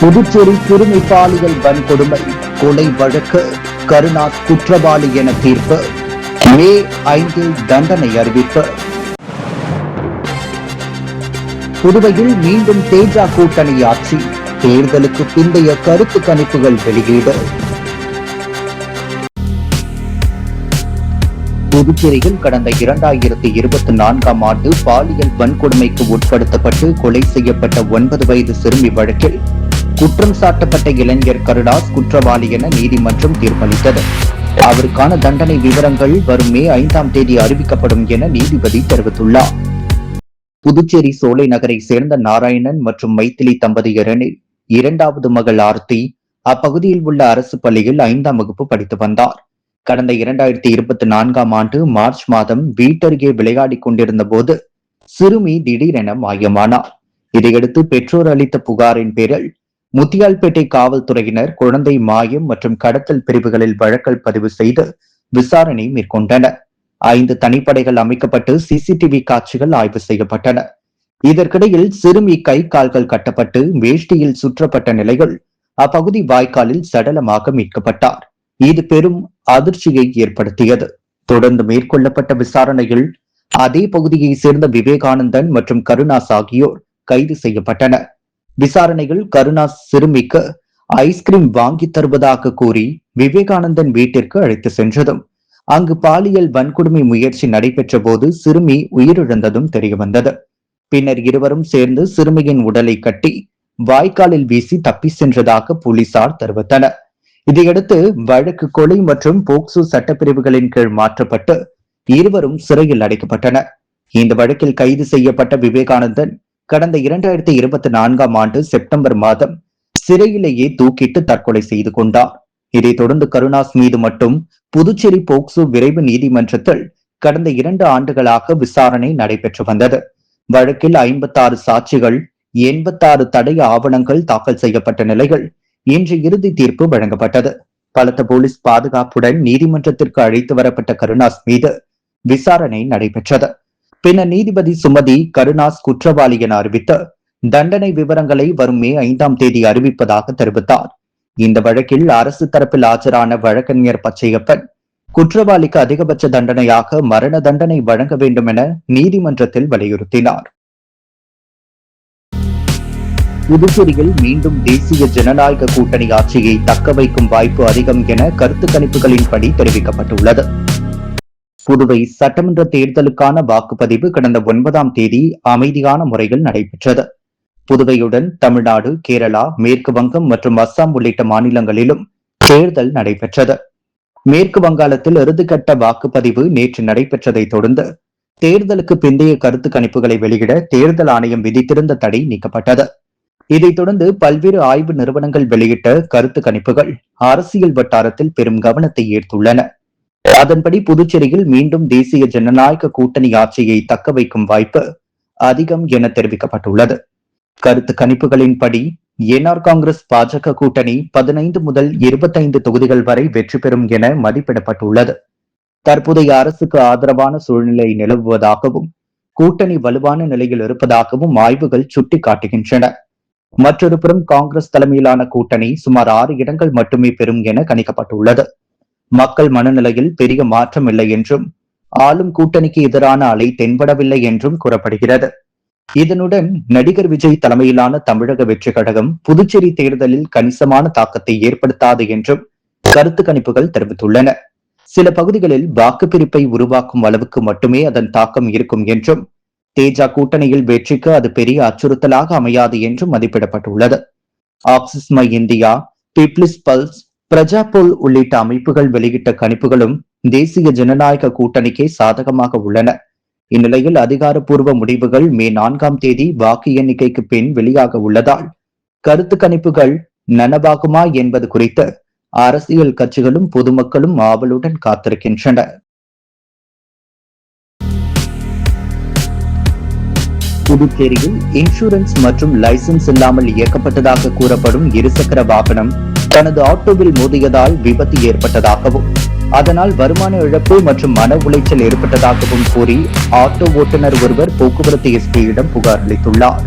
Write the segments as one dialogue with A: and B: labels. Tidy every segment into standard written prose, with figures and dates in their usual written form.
A: புதுச்சேரி சிறுமி பாலியல் வன்கொடுமை கொலை வழக்கு கருணாஸ் குற்றவாளி என தீர்ப்பு. மே 5 தண்டனை அறிவிப்பு. புதுவையில் மீண்டும் தேஜா கூட்டணி ஆட்சி. தேர்தலுக்கு பிந்தைய கருத்து கணிப்புகள் வெளியீடு. புதுச்சேரியில் கடந்த 2024ஆம் ஆண்டு பாலியல் வன்கொடுமைக்கு உட்படுத்தப்பட்டு கொலை செய்யப்பட்ட 9 வயது சிறுமி வழக்கில் குற்றம் சாட்டப்பட்ட இளைஞர் கருணாஸ் குற்றவாளி என நீதிமன்றம் தீர்ப்பளித்தது. அவருக்கான தண்டனை விவரங்கள் வரும் மே 5ஆம் தேதி அறிவிக்கப்படும் என நீதிபதி தெரிவித்துள்ளார். புதுச்சேரி சோலை நகரை சேர்ந்த நாராயணன் மற்றும் மைத்திலி தம்பதியரின் இரண்டாவது மகள் ஆர்த்தி அப்பகுதியில் உள்ள அரசு பள்ளியில் 5ஆம் வகுப்பு படித்து வந்தார். கடந்த 2024ஆம் ஆண்டு மார்ச் மாதம் வீட்டருகே விளையாடிக் கொண்டிருந்த போது சிறுமி திடீரென மாயமானார். இதையடுத்து பெற்றோர் அளித்த புகாரின் பேரில் முத்தியால்பேட்டை காவல்துறையினர் குழந்தை மாயம் மற்றும் கடத்தல் பிரிவுகளில் வழக்கல் பதிவு செய்து விசாரணை மேற்கொண்டனர். 5 தனிப்படைகள் அமைக்கப்பட்டு சிசிடிவி காட்சிகள் ஆய்வு செய்யப்பட்டன. இதற்கிடையில் சிறுமி கை கால்கள் கட்டப்பட்டு வேஷ்டியில் சுற்றப்பட்ட நிலையில் அப்பகுதி வாய்க்காலில் சடலமாக மீட்கப்பட்டார். இது பெரும் அதிர்ச்சியை ஏற்படுத்தியது. தொடர்ந்து மேற்கொள்ளப்பட்ட விசாரணையில் அதே பகுதியை சேர்ந்த விவேகானந்தன் மற்றும் கருணாஸ் ஆகியோர் கைது செய்யப்பட்டனர். விசாரணையில் கருணாஸ் சிறுமிக்கு ஐஸ்கிரீம் வாங்கி தருவதாக கூறி விவேகானந்தன் வீட்டிற்கு அழைத்து சென்றதும் அங்கு பாலியல் வன்கொடுமை முயற்சி நடைபெற்ற போது சிறுமி உயிரிழந்ததும் தெரியவந்தது. பின்னர் இருவரும் சேர்ந்து சிறுமியின் உடலை கட்டி வாய்க்காலில் வீசி தப்பி சென்றதாக போலீசார் தெரிவித்தனர். இதையடுத்து வழக்கு கொலை மற்றும் போக்சோ சட்டப்பிரிவுகளின் கீழ் மாற்றப்பட்டு இருவரும் சிறையில் அடைக்கப்பட்டனர். இந்த வழக்கில் கைது செய்யப்பட்ட விவேகானந்தன் கடந்த 2024ஆம் ஆண்டு செப்டம்பர் மாதம் சிறையிலேயே தூக்கிட்டு தற்கொலை செய்து கொண்டார். இதைத் தொடர்ந்து கருணாஸ் மீது மட்டும் புதுச்சேரி போக்சோ விரைவு நீதிமன்றத்தில் கடந்த 2 ஆண்டுகளாக விசாரணை நடைபெற்று வந்தது. வழக்கில் 56 சாட்சிகள் 86 தடய ஆவணங்கள் தாக்கல் செய்யப்பட்ட நிலையில் இன்று இறுதி தீர்ப்பு வழங்கப்பட்டது. பலத்த போலீஸ் பாதுகாப்புடன் நீதிமன்றத்திற்கு அழைத்து வரப்பட்ட கருணாஸ் மீது விசாரணை நடைபெற்றது. பின்னர் நீதிபதி சுமதி கருணாஸ் குற்றவாளி என அறிவித்து தண்டனை விவரங்களை வரும் மே 5ஆம் தேதி அறிவிப்பதாக தெரிவித்தார். இந்த வழக்கில் அரசு தரப்பில் ஆஜரான வழக்கறிஞர் பச்சையப்பன் குற்றவாளிக்கு அதிகபட்ச தண்டனையாக மரண தண்டனை வழங்க வேண்டும் என நீதிமன்றத்தில் வலியுறுத்தினார். புதுச்சேரியில் மீண்டும் தேசிய ஜனநாயக கூட்டணி ஆட்சியை தக்க வைக்கும் வாய்ப்பு அதிகம் என கருத்து கணிப்புகளின்படி தெரிவிக்கப்பட்டுள்ளது. புதுவை சட்டமன்ற தேர்தலுக்கான வாக்குப்பதிவு கடந்த 9ஆம் தேதி அமைதியான முறையில் நடைபெற்றது. புதுவையுடன் தமிழ்நாடு, கேரளா, மேற்கு வங்கம் மற்றும் அஸ்ஸாம் உள்ளிட்ட மாநிலங்களிலும் தேர்தல் நடைபெற்றது. மேற்கு வங்காளத்தில் இறுதிக்கட்ட வாக்குப்பதிவு நேற்று நடைபெற்றதை தொடர்ந்து தேர்தலுக்கு பிந்தைய கருத்து கணிப்புகளை வெளியிட தேர்தல் ஆணையம் விதித்திருந்த தடை நீக்கப்பட்டது. இதைத் தொடர்ந்து பல்வேறு ஆய்வு நிறுவனங்கள் வெளியிட்ட கருத்து கணிப்புகள் அரசியல் வட்டாரத்தில் பெரும் கவனத்தை ஈர்த்துள்ளன. அதன்படி புதுச்சேரியில் மீண்டும் தேசிய ஜனநாயக கூட்டணி ஆட்சியை தக்க வைக்கும் வாய்ப்பு அதிகம் என தெரிவிக்கப்பட்டுள்ளது. கருத்து கணிப்புகளின்படி என்ஆர் காங்கிரஸ் பாஜக கூட்டணி 15 முதல் 25 தொகுதிகள் வரை வெற்றி பெறும் என மதிப்பிடப்பட்டுள்ளது. தற்போதைய அரசுக்கு ஆதரவான சூழ்நிலை நிலவுவதாகவும் கூட்டணி வலுவான நிலையில் இருப்பதாகவும் ஆய்வுகள் சுட்டிக்காட்டுகின்றன. மற்றொரு புறம் காங்கிரஸ் தலைமையிலான கூட்டணி சுமார் 6 இடங்கள் மட்டுமே பெறும் என கணிக்கப்பட்டுள்ளது. மக்கள் மனநிலையில் பெரிய மாற்றம் இல்லை என்றும் ஆளும் கூட்டணிக்கு எதிரான அலை தென்படவில்லை என்றும் கூறப்படுகிறது. இதனுடன் நடிகர் விஜய் தலைமையிலான தமிழக வெற்றி கழகம் புதுச்சேரி தேர்தலில் கணிசமான தாக்கத்தை ஏற்படுத்தாது என்றும் கருத்து கணிப்புகள் தெரிவித்துள்ளன. சில பகுதிகளில் வாக்குப்பிரிப்பை உருவாக்கும் அளவுக்கு மட்டுமே அதன் தாக்கம் இருக்கும் என்றும் தேஜா கூட்டணியில் வெற்றிக்கு அது பெரிய அச்சுறுத்தலாக அமையாது என்றும் மதிப்பிடப்பட்டுள்ளது. ஆக்சிஸ் மை இந்தியா, பீப்ளிஸ் பல்ஸ், பிரஜாபோல் உள்ளிட்ட அமைப்புகள் வெளியிட்ட கணிப்புகளும் தேசிய ஜனநாயக கூட்டணிக்கே சாதகமாக உள்ளன. இந்நிலையில் அதிகாரப்பூர்வ முடிவுகள் மே 4ஆம் தேதி வாக்கு எண்ணிக்கைக்கு பின் வெளியாக உள்ளதால் கருத்து கணிப்புகள் நனவாகுமா என்பது குறித்து அரசியல் கட்சிகளும் பொதுமக்களும் ஆவலுடன் காத்திருக்கின்றனர். புதுச்சேரியில் இன்சூரன்ஸ் மற்றும் லைசன்ஸ் இல்லாமல் இயக்கப்பட்டதாக கூறப்படும் இருசக்கர வாகனம் தனது ஆட்டோவில் மோதியதால் விபத்து ஏற்பட்டதாகவும் அதனால் வருமான இழப்பு மற்றும் மன உளைச்சல் ஏற்பட்டதாகவும் கூறி ஆட்டோ ஓட்டுநர் ஒருவர் போக்குவரத்து எஸ்பியிடம் புகார் அளித்துள்ளார்.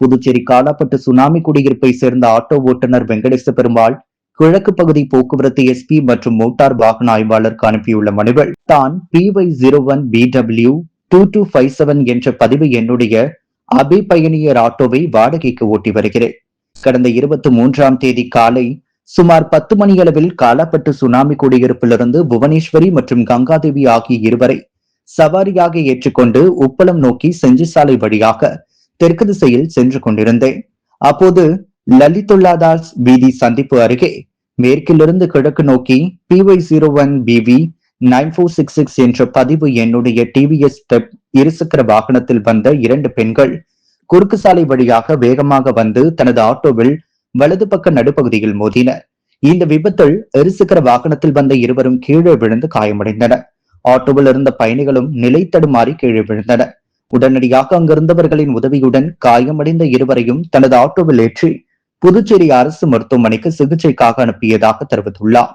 A: புதுச்சேரி காலாப்பட்டு சுனாமி குடியிருப்பை சேர்ந்த ஆட்டோ ஓட்டுநர் வெங்கடேச பெருமாள் கிழக்கு பகுதி போக்குவரத்து எஸ்பி மற்றும் மோட்டார் வாகன ஆய்வாளருக்கு அனுப்பியுள்ள மனுவில் தான் PY01BW2257 என்ற பதிவு எண்ணுடைய அபி பயணியர் ஆட்டோவை வாடகைக்கு ஓட்டி வருகிறேன். கடந்த 23ஆம் தேதி காலை சுமார் 10 மணியளவில் காலாப்பட்டு சுனாமி குடியிருப்பிலிருந்து புவனேஸ்வரி மற்றும் கங்காதேவி ஆகிய இருவரை சவாரியாக ஏற்றுக்கொண்டு உப்பளம் நோக்கி செஞ்சி சாலை வழியாக தெற்கு திசையில் சென்று கொண்டிருந்தேன். அப்போது லலிதுல்லாதாஸ் வீதி சந்திப்பு அருகே மேற்கிலிருந்து கிழக்கு நோக்கி PY01BV9466 என்ற பதிவு எண்ணுடைய TVS ஸ்டெப் இருசக்கர வாகனத்தில் வந்த 2 பெண்கள் குறுக்கு சாலை வழியாக வேகமாக வந்து தனது ஆட்டோவில் வலது பக்க நடுப்பகுதியில் மோதினர். இந்த விபத்தில் இருசக்கர வாகனத்தில் வந்த இருவரும் கீழே விழுந்து காயமடைந்தனர். ஆட்டோவில் இருந்த பயணிகளும் நிலை தடுமாறி கீழே விழுந்தனர். உடனடியாக அங்கிருந்தவர்களின் உதவியுடன் காயமடைந்த இருவரையும் தனது ஆட்டோவில் ஏற்றி புதுச்சேரி அரசு மருத்துவமனைக்கு சிகிச்சைக்காக அனுப்பியதாக தெரிவித்துள்ளார்.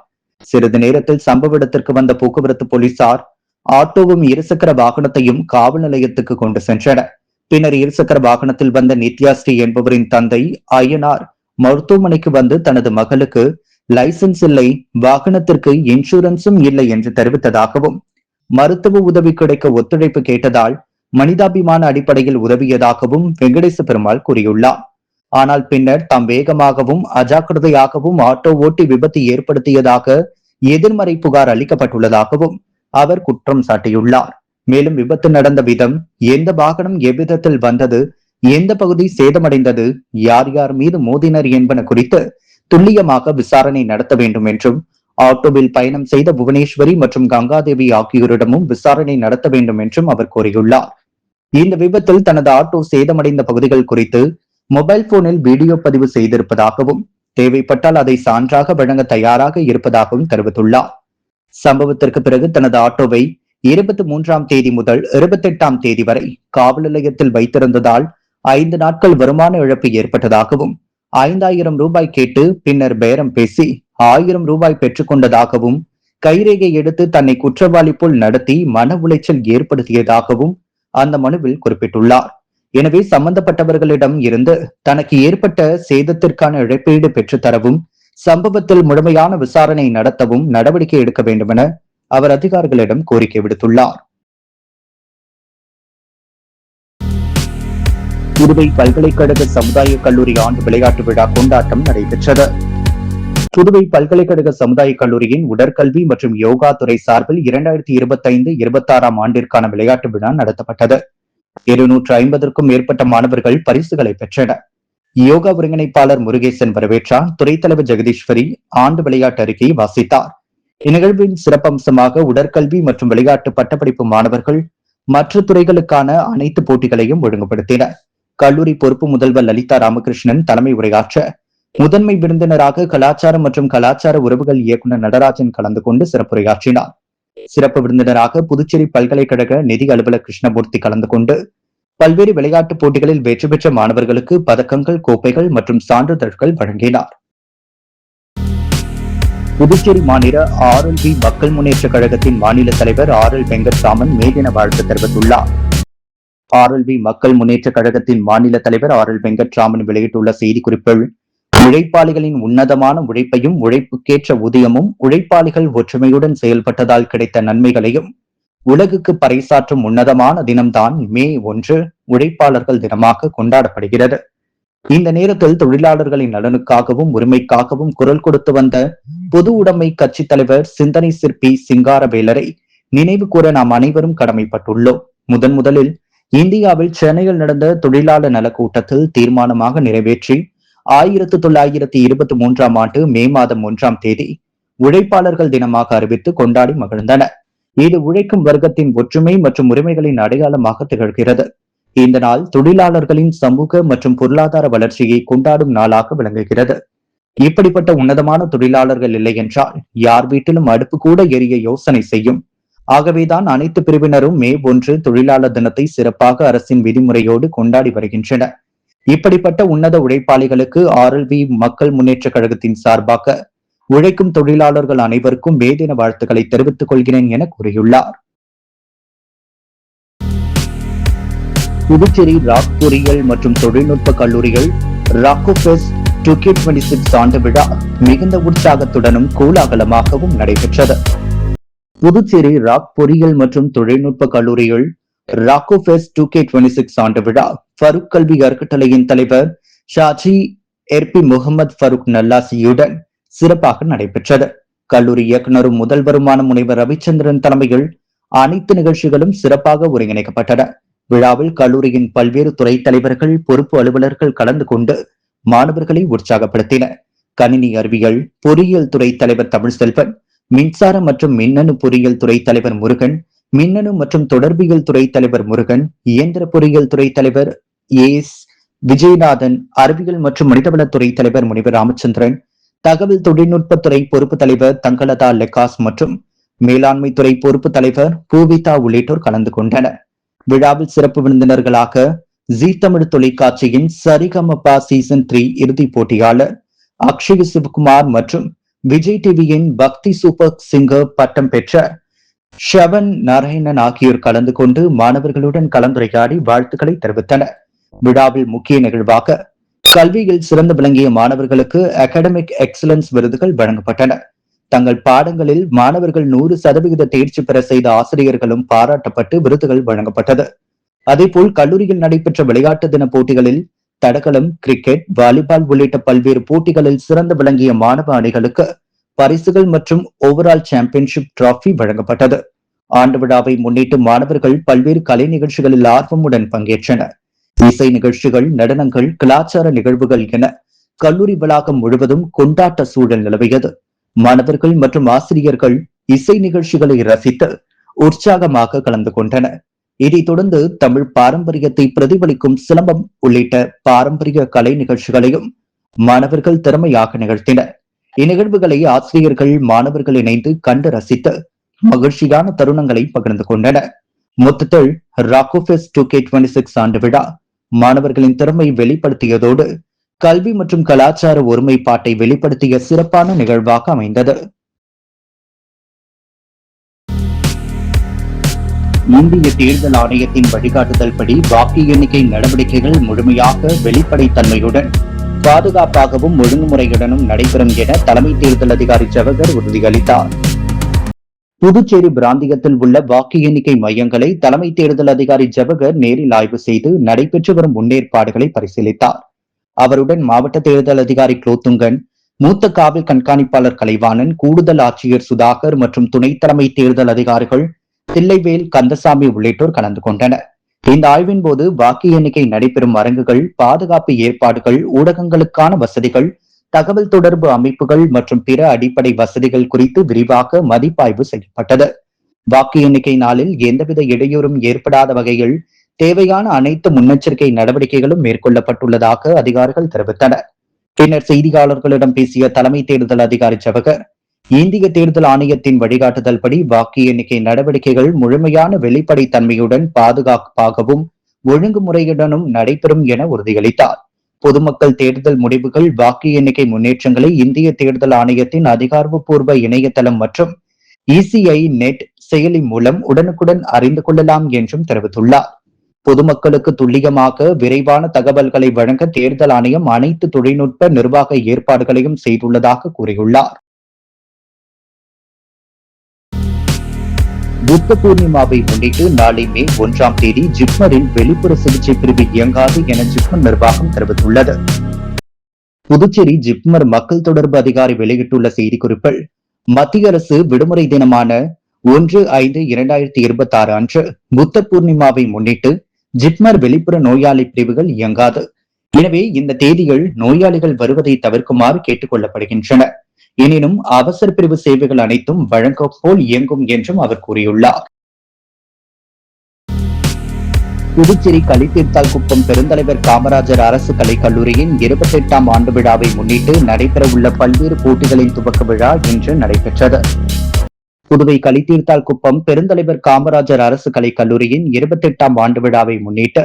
A: சிறிது நேரத்தில் சம்பவ இடத்திற்கு வந்த போக்குவரத்து போலீசார் ஆட்டோவும் இருசக்கர வாகனத்தையும் காவல் நிலையத்துக்கு கொண்டு சென்றனர். பின்னர் இருசக்கர வாகனத்தில் வந்த நித்யாஸ்ரீ என்பவரின் தந்தை ஐயனார் மருத்துவமனைக்கு வந்து தனது மகளுக்கு லைசன்ஸ் இல்லை, வாகனத்திற்கு இன்சூரன்ஸும் இல்லை என்று தெரிவித்ததாகவும் மருத்துவ உதவி கிடைக்க ஒத்துழைப்பு கேட்டதால் மனிதாபிமான அடிப்படையில் உதவியதாகவும் வெங்கடேச பெருமாள் கூறியுள்ளார். ஆனால் பின்னர் தாம் வேகமாகவும் அஜாக்கிரதையாகவும் ஆட்டோ ஓட்டி விபத்து ஏற்படுத்தியதாக எதிர்மறை புகார் அளிக்கப்பட்டுள்ளதாகவும் அவர் குற்றம் சாட்டியுள்ளார். மேலும் விபத்து நடந்த விதம், எந்த வாகனம் எவ்விதத்தில் வந்தது, எந்த பகுதி சேதமடைந்தது, யார் யார் மீது மோதினர் என்பன குறித்து துல்லியமாக விசாரணை நடத்த வேண்டும் என்றும் ஆட்டோவில் பயணம் செய்த புவனேஸ்வரி மற்றும் கங்காதேவி ஆகியோரிடமும் விசாரணை நடத்த வேண்டும் என்றும் அவர் கூறியுள்ளார். இந்த விபத்தில் தனது ஆட்டோ சேதமடைந்த பகுதிகள் குறித்து மொபைல் போனில் வீடியோ பதிவு செய்திருப்பதாகவும் தேவைப்பட்டால் அதை சான்றாக வழங்க தயாராக இருப்பதாகவும் தெரிவித்துள்ளார். சம்பவத்திற்கு பிறகு தனது ஆட்டோவை 23ஆம் தேதி முதல் 28ஆம் தேதி வரை காவல் நிலையத்தில் வைத்திருந்ததால் 5 நாட்கள் வருமான இழப்பு ஏற்பட்டதாகவும் 5000 ரூபாய் கேட்டு பின்னர் பேரம் பேசி 1000 ரூபாய் பெற்றுக் கொண்டதாகவும் கைரேகை எடுத்து தன்னை குற்றவாளி போல் நடத்தி மன உளைச்சல் ஏற்படுத்தியதாகவும் அந்த மனுவில் குறிப்பிட்டுள்ளார். எனவே சம்பந்தப்பட்டவர்களிடம் இருந்து தனக்கு ஏற்பட்ட சேதத்திற்கான இழப்பீடு பெற்றுத்தரவும் சம்பவத்தில் முழுமையான விசாரணை நடத்தவும் நடவடிக்கை எடுக்க வேண்டும் என அவர் அதிகாரிகளிடம் கோரிக்கை விடுத்துள்ளார். புதுவை பல்கலைக்கழக சமுதாய கல்லூரி ஆண்டு விளையாட்டு விழா கொண்டாட்டம் நடைபெற்றது. புதுவை பல்கலைக்கழக சமுதாய கல்லூரியின் உடற்கல்வி மற்றும் யோகா துறை சார்பில் 2025-26ஆம் ஆண்டிற்கான விளையாட்டு விழா நடத்தப்பட்டது. 250க்கும் மேற்பட்ட மாணவர்கள் பரிசுகளை பெற்றனர். யோகா ஒருங்கிணைப்பாளர் முருகேசன் வரவேற்றார். துறை தலைவர் ஜெகதீஸ்வரி ஆண்டு விளையாட்டு அறிக்கையை வாசித்தார். இந்நிகழ்வின் சிறப்பம்சமாக உடற்கல்வி மற்றும் விளையாட்டு பட்டப்படிப்பு மாணவர்கள் மற்ற துறைகளுக்கான அனைத்து போட்டிகளையும் ஒழுங்குபடுத்தினர். கல்லூரி பொறுப்பு முதல்வர் லலிதா ராமகிருஷ்ணன் தலைமை உரையாற்ற முதன்மை விருந்தினராக கலாச்சாரம் மற்றும் கலாச்சார உறவுகள் இயக்குநர் நடராஜன் கலந்து கொண்டு சிறப்புரையாற்றினார். சிறப்பு விருந்தினராக புதுச்சேரி பல்கலைக்கழக நிதி அலுவலர் கிருஷ்ணமூர்த்தி கலந்து கொண்டு பல்வேறு விளையாட்டுப் போட்டிகளில் வெற்றி பெற்ற மாணவர்களுக்கு பதக்கங்கள், கோப்பைகள் மற்றும் சான்றிதழ்கள் வழங்கினார். புதுச்சேரி மாநில RLB மக்கள் முன்னேற்ற கழகத்தின் மாநில தலைவர் RL வெங்கட்ராமன் மேதின வாழ்த்து தெரிவித்துள்ளார். RLB மக்கள் முன்னேற்ற கழகத்தின் மாநில தலைவர் RL வெங்கட்ராமன் வெளியிட்டுள்ள செய்திக்குறிப்பில், உழைப்பாளிகளின் உன்னதமான உழைப்பையும் உழைப்புக்கேற்ற ஊதியமும் உழைப்பாளிகள் ஒற்றுமையுடன் செயல்பட்டதால் கிடைத்த நன்மைகளையும் உலகுக்கு பறைசாற்றும் உன்னதமான தினம்தான் மே 1 உழைப்பாளர்கள் தினமாக கொண்டாடப்படுகிறது. இந்த நேரத்தில் தொழிலாளர்களின் நலனுக்காகவும் உரிமைக்காகவும் குரல் கொடுத்து வந்த பொது உடைமை கட்சி தலைவர் சிந்தனை சிற்பி சிங்காரவேலரை நினைவு கூற நாம் அனைவரும் கடமைப்பட்டுள்ளோம். முதலில் இந்தியாவில் சென்னையில் நடந்த தொழிலாளர் நல கூட்டத்தில் தீர்மானமாக நிறைவேற்றி 1923ஆம் ஆண்டு மே மாதம் 1ஆம் தேதி உழைப்பாளர்கள் தினமாக அறிவித்து கொண்டாடி மகிழ்ந்தனர். இது உழைக்கும் வர்க்கத்தின் ஒற்றுமை மற்றும் உரிமைகளின் அடையாளமாக திகழ்கிறது. இந்த நாள் தொழிலாளர்களின் சமூக மற்றும் பொருளாதார வளர்ச்சியை கொண்டாடும் நாளாக விளங்குகிறது. இப்படிப்பட்ட உன்னதமான தொழிலாளர்கள் இல்லை என்றால் யார் வீட்டிலும் அடுப்பு கூட எரிய யோசனை செய்யும். ஆகவேதான் அனைத்து பிரிவினரும் மே 1 தொழிலாளர் தினத்தை சிறப்பாக அரசின் விதிமுறையோடு கொண்டாடி வருகின்றனர். இப்படிப்பட்ட உன்னத உழைப்பாளிகளுக்கு RLB மக்கள் முன்னேற்ற கழகத்தின் சார்பாக உழைக்கும் தொழிலாளர்கள் அனைவருக்கும் மே தின வாழ்த்துக்களை தெரிவித்துக் கொள்கிறேன் என கூறியுள்ளார். புதுச்சேரி ராக் பொறியியல் மற்றும் தொழில்நுட்ப கல்லூரிகள் ராக்கோபெஸ்ட் 2026 ஆண்டு விழா மிகுந்த உற்சாகத்துடனும் கோலாகலமாகவும் நடைபெற்றது. புதுச்சேரி ராக் பொறியியல் மற்றும் தொழில்நுட்ப கல்லூரிகள் ராக்கோபெஸ்ட் 2026 ஆண்டு விழா ஃபருக் கல்வி அறக்கட்டளையின் தலைவர் ஷாஜி எர்பி முகமது ஃபருக் நல்லாசியுடன் சிறப்பாக நடைபெற்றது. கல்லூரி இயக்குநரும் முதல்வருமான முனைவர் ரவிச்சந்திரன் தலைமையில் அனைத்து நிகழ்ச்சிகளும் சிறப்பாக ஒருங்கிணைக்கப்பட்டன. விழாவில் கல்லூரியின் பல்வேறு துறை தலைவர்கள், பொறுப்பு அலுவலர்கள் கலந்து கொண்டு மாணவர்களை உற்சாகப்படுத்தினர். கணினி அறிவியல் பொறியியல் துறை தலைவர் தமிழ்செல்வன், மின்சார மற்றும் மின்னணு பொறியியல் துறை தலைவர் முருகன், மின்னணு மற்றும் தொடர்பியல் துறை தலைவர் முருகன், இயந்திர பொறியியல் துறை தலைவர் எஸ் விஜயநாதன், அறிவியல் மற்றும் மனிதவளத்துறை தலைவர் முனிவர் ராமச்சந்திரன், தகவல் தொழில்நுட்பத்துறை பொறுப்பு தலைவர் தங்கலதா லெக்காஸ் மற்றும் மேலாண்மை துறை பொறுப்பு தலைவர் பூவிதா உள்ளிட்டோர் கலந்து கொண்டனர். விழாவில் சிறப்பு விருந்தினர்களாக ஜி தமிழ் தொலைக்காட்சியின் சரிகமபா சீசன் 3 இறுதிப் போட்டியாளர் அக்ஷய் சிவகுமார் மற்றும் விஜய் டிவியின் பக்தி சூப்பர் சிங்கர் பட்டம் பெற்ற ஷவன் நாராயணன் ஆகியோர் கலந்து கொண்டு மாணவர்களுடன் கலந்துரையாடி வாழ்த்துக்களை தெரிவித்தனர். விழாவில் முக்கிய நிகழ்வாக கல்வியில் சிறந்து விளங்கிய மாணவர்களுக்கு அகாடமிக் எக்ஸலன்ஸ் விருதுகள் வழங்கப்பட்டன. தங்கள் பாடங்களில் மாணவர்கள் 100% தேர்ச்சி பெற செய்த ஆசிரியர்களும் பாராட்டப்பட்டு விருதுகள் வழங்கப்பட்டது. அதேபோல் கல்லூரியில் நடைபெற்ற விளையாட்டு தின போட்டிகளில் தடகளம், கிரிக்கெட், வாலிபால் உள்ளிட்ட பல்வேறு போட்டிகளில் சிறந்து விளங்கிய மாணவ அணிகளுக்கு பரிசுகள் மற்றும் ஓவரால் சாம்பியன்ஷிப் டிராபி வழங்கப்பட்டது. ஆண்டு விழாவை முன்னிட்டு மாணவர்கள் பல்வேறு கலை நிகழ்ச்சிகளில் ஆர்வமுடன் பங்கேற்றனர். இசை நிகழ்ச்சிகள், நடனங்கள், கலாச்சார நிகழ்வுகள் என கல்லூரி வளாகம் முழுவதும் கொண்டாட்ட சூழல் நிலவியது. மாணவர்கள் மற்றும் ஆசிரியர்கள் இசை நிகழ்ச்சிகளை ரசித்து உற்சாகமாக கலந்து கொண்டனர். இதைத் தொடர்ந்து தமிழ் பாரம்பரியத்தை பிரதிபலிக்கும் சிலம்பம் உள்ளிட்ட பாரம்பரிய கலை நிகழ்ச்சிகளையும் மாணவர்கள் திறமையாக நிகழ்த்தினர். இந்நிகழ்வுகளை ஆசிரியர்கள், மாணவர்கள் இணைந்து கண்டு ரசித்து மகிழ்ச்சியான தருணங்களை பகிர்ந்து கொண்டனர். மொத்தத்தில் ராக்கோபெஸ்ட் 2026 ஆண்டு விழா மாணவர்களின் திறமை வெளிப்படுத்தியதோடு கல்வி மற்றும் கலாச்சார ஒருமைப்பாட்டை வெளிப்படுத்திய சிறப்பான நிகழ்வாக அமைந்தது. இந்திய தேர்தல் ஆணையத்தின் வழிகாட்டுதல் படி வாக்கு எண்ணிக்கை நடவடிக்கைகள் முழுமையாக வெளிப்படைத்தன்மையுடன் பாதுகாப்பாகவும் ஒழுங்குமுறையுடனும் நடைபெறும் என தலைமை தேர்தல் அதிகாரி ஜவஹர் உறுதியளித்தார். புதுச்சேரி பிராந்தியத்தில் உள்ள வாக்கு எண்ணிக்கை மையங்களை தலைமை தேர்தல் அதிகாரி ஜவஹர் நேரில் ஆய்வு செய்து நடைபெற்று வரும் முன்னேற்பாடுகளை பரிசீலித்தார். அவருடன் மாவட்ட தேர்தல் அதிகாரி குலோத்துங்கன், மூத்த காவல் கண்காணிப்பாளர் கலைவாணன், கூடுதல் ஆட்சியர் சுதாகர் மற்றும் துணை தலைமை தேர்தல் அதிகாரிகள் தில்லைவேல், கந்தசாமி உள்ளிட்டோர் கலந்து கொண்டனர். இந்த ஆய்வின் போது வாக்கு எண்ணிக்கை நடைபெறும் அரங்குகள், பாதுகாப்பு ஏற்பாடுகள், ஊடகங்களுக்கான வசதிகள், தகவல் தொடர்பு அமைப்புகள் மற்றும் பிற அடிப்படை வசதிகள் குறித்து விரிவாக மதிப்பாய்வு செய்யப்பட்டது. வாக்கு எண்ணிக்கை நாளில் எந்தவித இடையூறும் ஏற்படாத வகையில் தேவையான அனைத்து முன்னெச்சரிக்கை நடவடிக்கைகளும் மேற்கொள்ளப்பட்டுள்ளதாக அதிகாரிகள் தெரிவித்தனர். பின்னர் செய்தியாளர்களிடம் பேசிய தலைமை தேர்தல் அதிகாரி ஜவஹர், இந்திய தேர்தல் ஆணையத்தின் வழிகாட்டுதல் படி வாக்கு எண்ணிக்கை நடவடிக்கைகள் முழுமையான வெளிப்படைத்தன்மையுடன் பாதுகாப்பாகவும் ஒழுங்குமுறையுடனும் நடைபெறும் என உறுதியளித்தார். பொதுமக்கள் தேர்தல் முடிவுகள், வாக்கு எண்ணிக்கை முன்னேற்றங்களை இந்திய தேர்தல் ஆணையத்தின் அதிகாரப்பூர்வ இணையதளம் மற்றும் இசிஐ நெட் செயலி மூலம் உடனுக்குடன் அறிந்து கொள்ளலாம் என்றும் தெரிவித்துள்ளார். பொதுமக்களுக்கு துல்லியமாக விரைவான தகவல்களை வழங்க தேர்தல் ஆணையம் அனைத்து தொழில்நுட்ப நிர்வாக ஏற்பாடுகளையும் செய்துள்ளதாக கூறியுள்ளார். புத்த பூர்ணிமாவை முன்னிட்டு நாளை மே 1ஆம் தேதி ஜிப்மரில் வெளிப்புற சிகிச்சை பிரிவு இயங்காது என ஜிப்மர் நிர்வாகம் தெரிவித்துள்ளது. புதுச்சேரி ஜிப்மர் மக்கள் தொடர்பு அதிகாரி வெளியிட்டுள்ள செய்திக்குறிப்பில், மத்திய அரசு விடுமுறை தினமான 1/5/2026 அன்று புத்த பூர்ணிமாவை முன்னிட்டு ஜிப்மர் வெளிப்புற நோயாளி பிரிவுகள் இயங்காது. எனவே இந்த தேதிகள் நோயாளிகள் வருவதை தவிர்க்குமாறு கேட்டுக் கொள்ளப்படுகின்றன. எனினும் அவசர பிரிவு சேவைகள் அனைத்தும் வழக்கம் போல் இயங்கும் என்றும் அவர் கூறியுள்ளார். புதுச்சேரி களித்தீர்த்தால் குப்பம் பெருந்தலைவர் காமராஜர் அரசு கலைக்கல்லூரியின் 28ஆம் ஆண்டு விழாவை முன்னிட்டு நடைபெறவுள்ள பல்வேறு போட்டிகளின் துவக்க விழா இன்று நடைபெற்றது. புதுவை களித்தீர்த்தால் குப்பம் பெருந்தலைவர் காமராஜர் அரசு கலைக்கல்லூரியின் 28ஆம் ஆண்டு விழாவை முன்னிட்டு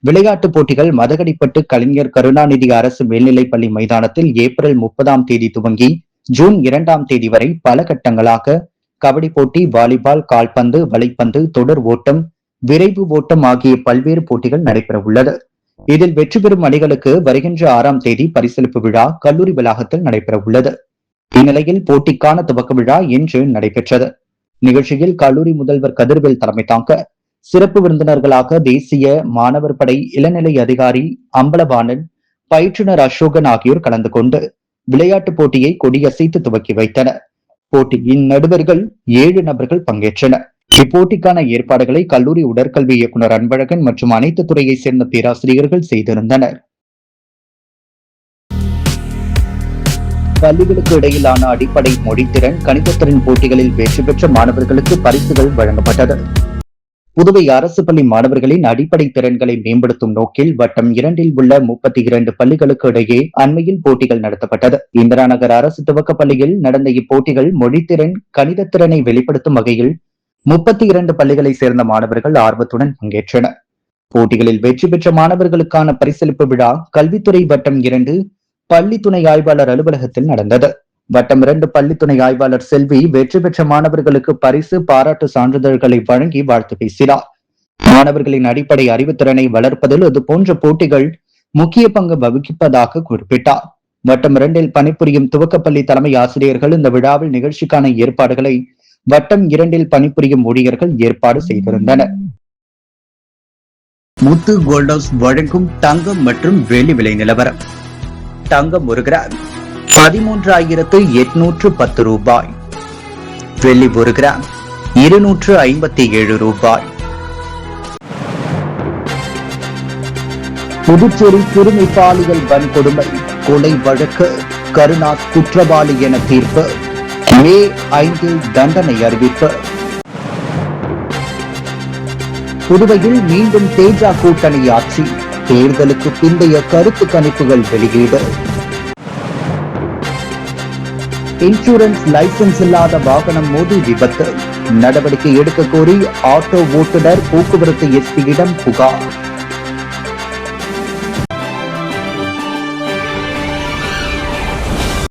A: விளையாட்டுப் போட்டிகள் மதகடிப்பட்டு கலைஞர் கருணாநிதி அரசு மேல்நிலைப்பள்ளி மைதானத்தில் ஏப்ரல் 30ஆம் தேதி துவங்கி ஜூன் 2ஆம் தேதி வரை பல கட்டங்களாக கபடி போட்டி, வாலிபால், கால்பந்து, வலைப்பந்து, தொடர் ஓட்டம், விரைவு ஓட்டம் ஆகிய பல்வேறு போட்டிகள் நடைபெற உள்ளது. இதில் வெற்றி பெறும் அணிகளுக்கு வருகின்ற 6ஆம் தேதி பரிசளிப்பு விழா கல்லூரி வளாகத்தில் நடைபெற உள்ளது. இந்நிலையில் போட்டிக்கான துவக்க விழா இன்று நடைபெற்றது. நிகழ்ச்சியில் கல்லூரி முதல்வர் கதிர்வேல் தலைமை தாங்க சிறப்பு விருந்தினர்களாக தேசிய மாணவர் படை இளநிலை அதிகாரி அம்பலவாணன், பயிற்றுனர் அசோகன் ஆகியோர் கலந்து கொண்டு விளையாட்டுப் போட்டியை கொடியசைத்து துவக்கி வைத்தனர். போட்டியின் நடுவர்கள் 7 நபர்கள் பங்கேற்றனர். இப்போட்டிக்கான ஏற்பாடுகளை கல்லூரி உடற்கல்வி இயக்குனர் அன்பழகன் மற்றும் அனைத்து துறையை சேர்ந்த பேராசிரியர்கள் செய்திருந்தனர். பள்ளிகளுக்கு இடையிலான அடிப்படை மொழித்திறன், கணிதத்திறன் போட்டிகளில் வெற்றி பெற்ற மாணவர்களுக்கு பரிசுகள் வழங்கப்பட்டது. புதுவை அரசு பள்ளி மாணவர்களின் அடிப்படை திறன்களை மேம்படுத்தும் நோக்கில் வட்டம் 2 உள்ள 32 பள்ளிகளுக்கு இடையே அண்மையில் போட்டிகள் நடத்தப்பட்டது. இந்திரா நகர் அரசு துவக்க பள்ளியில் நடந்த இப்போட்டிகள் மொழித்திறன், கணிதத்திறனை வெளிப்படுத்தும் வகையில் 32 பள்ளிகளை சேர்ந்த மாணவர்கள் ஆர்வத்துடன் பங்கேற்றனர். போட்டிகளில் வெற்றி பெற்ற மாணவர்களுக்கான பரிசளிப்பு விழா கல்வித்துறை வட்டம் 2 பள்ளி துணை ஆய்வாளர் அலுவலகத்தில் நடந்தது. வட்டம் 2 பள்ளி துணை ஆய்வாளர் செல்வி வெற்றி பெற்ற மாணவர்களுக்கு பரிசு, பாராட்டு சான்றிதழ்களை வழங்கி வாழ்த்து பேசினார். மாணவர்களின் அடிப்படை அறிவுத்திறனை வளர்ப்பதில் இது போன்ற போட்டிகள் முக்கிய பங்கு வகிப்பதாக குறிப்பிட்டார். வட்டம் 2 பணிபுரியும் துவக்கப்பள்ளி தலைமை ஆசிரியர்கள் இந்த விழாவில் நிகழ்ச்சிக்கான ஏற்பாடுகளை வட்டம் 2 பணிபுரியும் ஊழியர்கள் ஏற்பாடு செய்திருந்தனர். முத்து கோல்ட் ஹவுஸ் வழங்கும் தங்கம் மற்றும் வெள்ளி விலை நிலவரம். தங்கம் 1 கிராம் 13,810 ரூபாய். வெள்ளி 1 கிராம் 257 ரூபாய். புதுச்சேரி சிறுமி பாலியல் வன்கொடுமை கொலை வழக்கு கருணாஸ் குற்றவாளி என தீர்ப்பு. மே 5 தண்டனை அறிவிப்பு. புதுவையில் மீண்டும் தேஜா கூட்டணி ஆட்சி. தேர்தலுக்கு பிந்தைய கருத்து கணிப்புகள் வெளியீடு. இன்சூரன்ஸ் லைசன்ஸ் இல்லாத வாகனம் மோதி விபத்து. நடவடிக்கை எடுக்க கோரி ஆட்டோ ஓட்டுநர் போக்குவரத்து எஸ்பியிடம் புகார்.